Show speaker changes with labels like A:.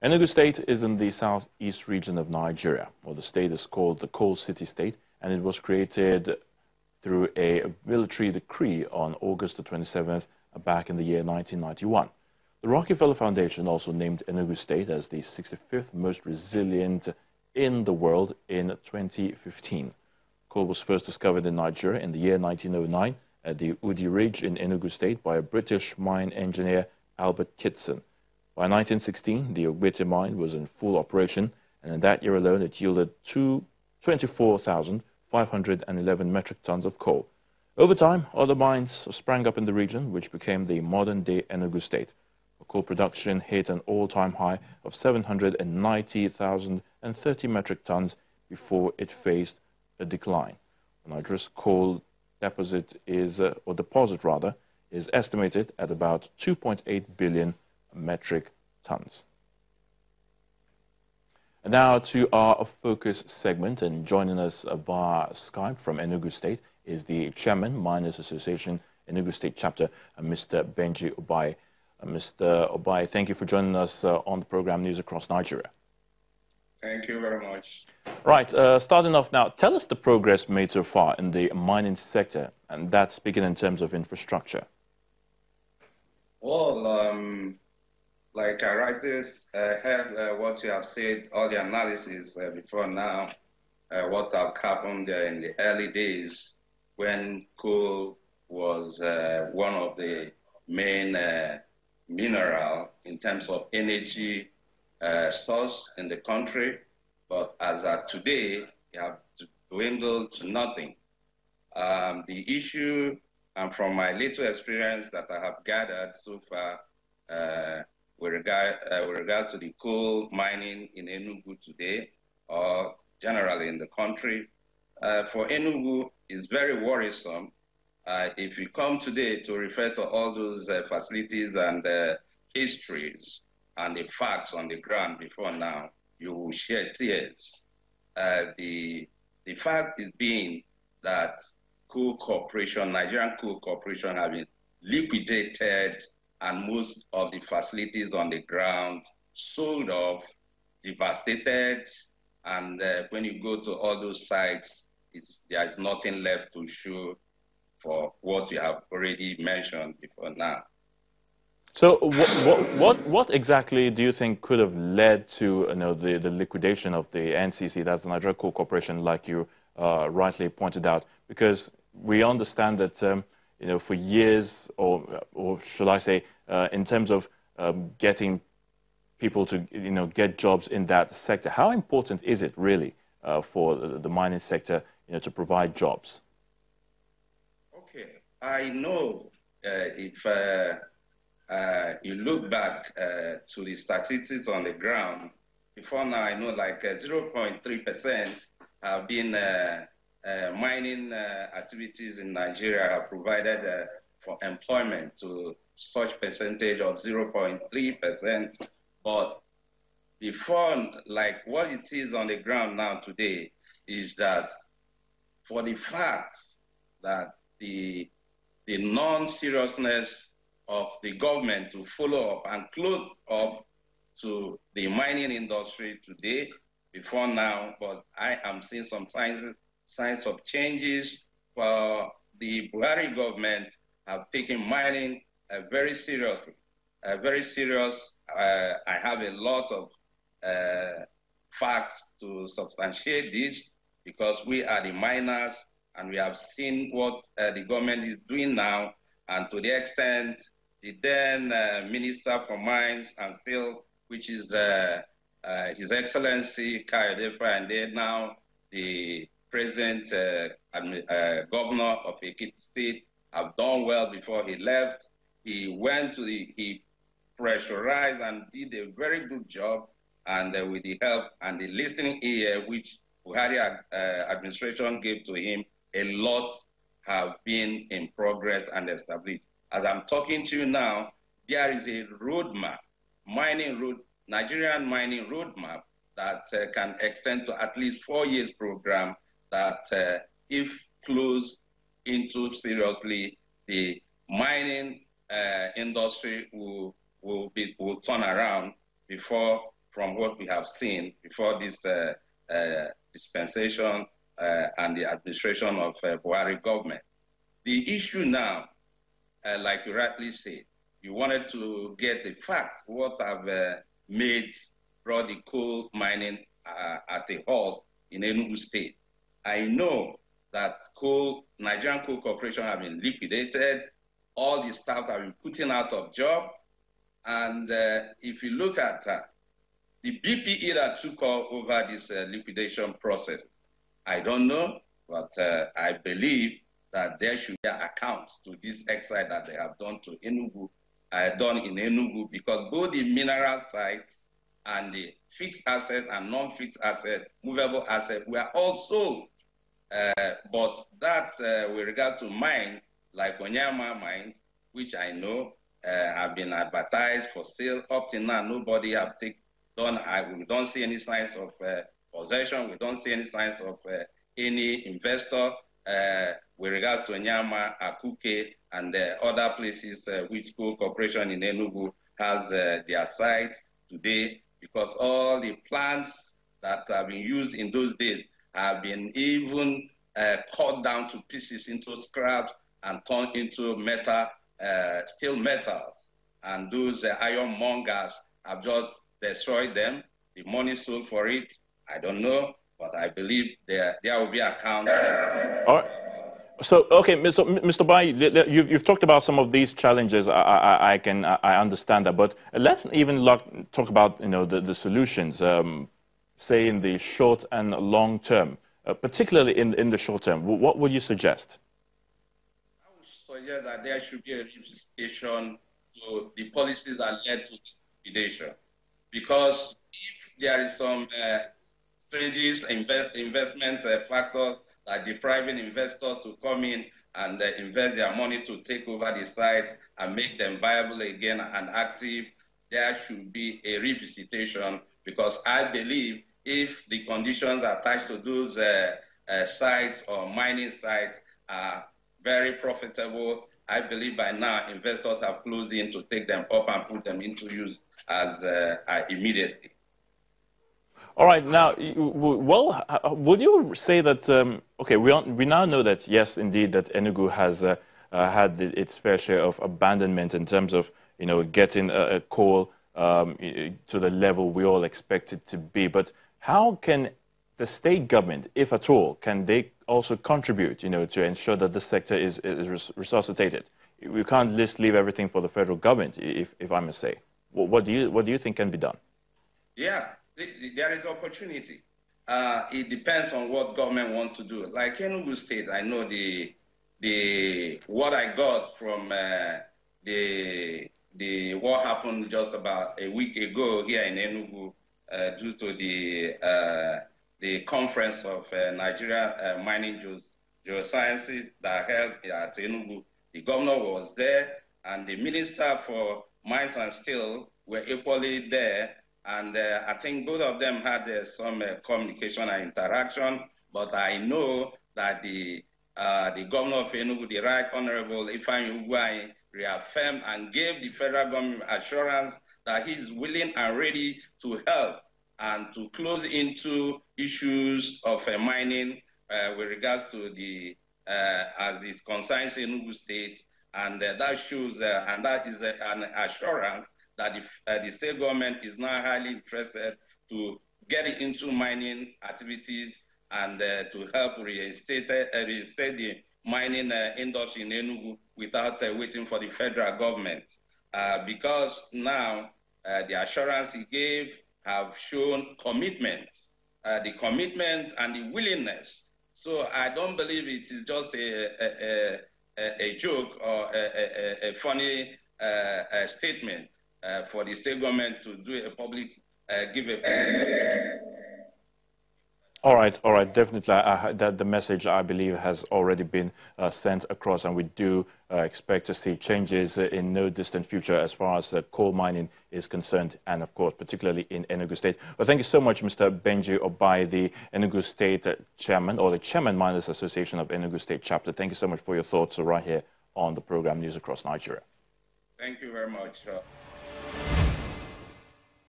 A: Enugu State is in the southeast region of Nigeria. Well, the state is called the Coal City State, and it was created through a military decree on August the 27th back in the year 1991. The Rockefeller Foundation also named Enugu State as the 65th most resilient in the world in 2015. Coal was first discovered in Nigeria in the year 1909 at the Udi Ridge in Enugu State by a British mine engineer, Albert Kitson. By 1916, the Ogbete mine was in full operation, and in that year alone it yielded 24,511 metric tons of coal. Over time, other mines sprang up in the region, which became the modern-day Enugu State. Coal production hit an all-time high of 790,030 metric tons before it faced a decline. Nigeria's coal deposit is estimated at about 2.8 billion metric tons. And now to our focus segment, and joining us via Skype from Enugu State is the Chairman, Miners Association, Enugu State Chapter, Mr. Benji Obai. Mr. Obai, thank you for joining us on the program News Across Nigeria.
B: Thank you very much.
A: Right, starting off now, tell us the progress made so far in the mining sector, and that's speaking in terms of infrastructure.
B: Well, like I rightly heard what you have said, all the analysis before now, what have happened in the early days when coal was one of the main mineral in terms of energy source in the country, but as of today, you have dwindled to nothing. The issue, and from my little experience that I have gathered so far, with regard to the coal mining in Enugu today, or generally in the country, for Enugu is very worrisome. If you come today to refer to all those facilities and histories and the facts on the ground before now, you will shed tears. The fact is being that coal corporation, Nigerian coal corporation, have been liquidated, and most of the facilities on the ground sold off, devastated, and when you go to all those sites, there is nothing left to show for what you have already mentioned before now.
A: So what exactly do you think could have led to the liquidation of the NCC, that's the Nigeria Coal Corporation, like you rightly pointed out? Because we understand that for years, or should I say, in terms of getting people to get jobs in that sector, how important is it really for the mining sector to provide jobs?
B: Okay, I know if you look back to the statistics on the ground, before now I know like 0.3% have been mining activities in Nigeria have provided for employment to such percentage of 0.3%. But before, like what it is on the ground now today is that for the fact that the non-seriousness of the government to follow up and close up to the mining industry today, before now, but I am seeing some signs of changes. For the Buhari government have taken mining very seriously, very serious. I have a lot of facts to substantiate this because we are the miners and we have seen what the government is doing now, and to the extent the then Minister for Mines and Steel, which is His Excellency Kayode Fayande, now the present governor of Ekiti State, have done well before he left. He pressurized and did a very good job, and with the help and the listening ear which Buhari administration gave to him, a lot have been in progress and established. As I'm talking to you now, there is a roadmap, Nigerian mining roadmap that can extend to at least 4 years program that if closed into seriously, the mining industry will turn around before from what we have seen before this dispensation and the administration of Buhari government. The issue now, like you rightly said, you wanted to get the facts, what have brought the coal mining at a halt in Enugu State. I know that Nigerian Coal Corporation have been liquidated, all the staff have been put out of job, and if you look at the BPE that took over this liquidation process, I don't know, but I believe that there should be accounts to this exercise that they have done to Enugu, done in Enugu, because both the mineral sites and the fixed asset and non-fixed asset, movable asset, were all sold. But that, with regard to mine, like Onyama mine, which I know have been advertised for sale, up till now, nobody have done. We don't see any signs of possession. We don't see any signs of any investor with regard to Onyama, Akuke, and other places which Coal Corporation in Enugu has their sites today, because all the plants that have been used in those days have been even cut down to pieces into scraps and turned into metal, steel metals. And those iron mongers have just destroyed them. The money sold for it, I don't know, but I believe there will be account.
A: All right. So, okay, Mr. Bai, you've talked about some of these challenges. I understand that, but let's even talk about the solutions, say in the short and long term, particularly in the short term. What would you suggest?
B: I would suggest that there should be a revisitation to the policies that led to this liquidation, because if there is some strange investment factors that depriving investors to come in and invest their money to take over the sites and make them viable again and active, there should be a revisitation, because I believe if the conditions attached to those sites or mining sites are very profitable, I believe by now investors have closed in to take them up and put them into use as immediately.
A: All right. Now, well, would you say that? Okay, we now know that yes, indeed, that Enugu has had its fair share of abandonment in terms of getting a coal to the level we all expect it to be. But how can the state government, if at all, can they also contribute, to ensure that the sector is resuscitated? We can't just leave everything for the federal government, if I may say. What do you think can be done?
B: Yeah. There is opportunity. It depends on what government wants to do. Like Enugu State, I know what I got from what happened just about a week ago here in Enugu due to the conference of Nigeria Mining Geosciences that held at Enugu. The governor was there, and the minister for Mines and Steel were equally there. And I think both of them had some communication and interaction, but I know that the governor of Enugu, the Right Honorable Ifeanyi Ugwuanyi, reaffirmed and gave the federal government assurance that he is willing and ready to help and to close into issues of mining with regards to as it concerns Enugu State, and that shows and that is an assurance that the state government is now highly interested to get into mining activities and to help reinstate the mining industry in Enugu without waiting for the federal government. Because now the assurance he gave have shown commitment, the commitment and the willingness. So I don't believe it is just a joke or a funny statement. For the state government to do a public, give a public.
A: All right, definitely. That the message, I believe, has already been sent across, and we do expect to see changes in no distant future as far as coal mining is concerned, and of course, particularly in Enugu State. Well, thank you so much, Mr. Benji Obai, the Enugu State Chairman, or the Chairman Miners Association of Enugu State Chapter. Thank you so much for your thoughts right here on the program News Across Nigeria.
B: Thank you very much.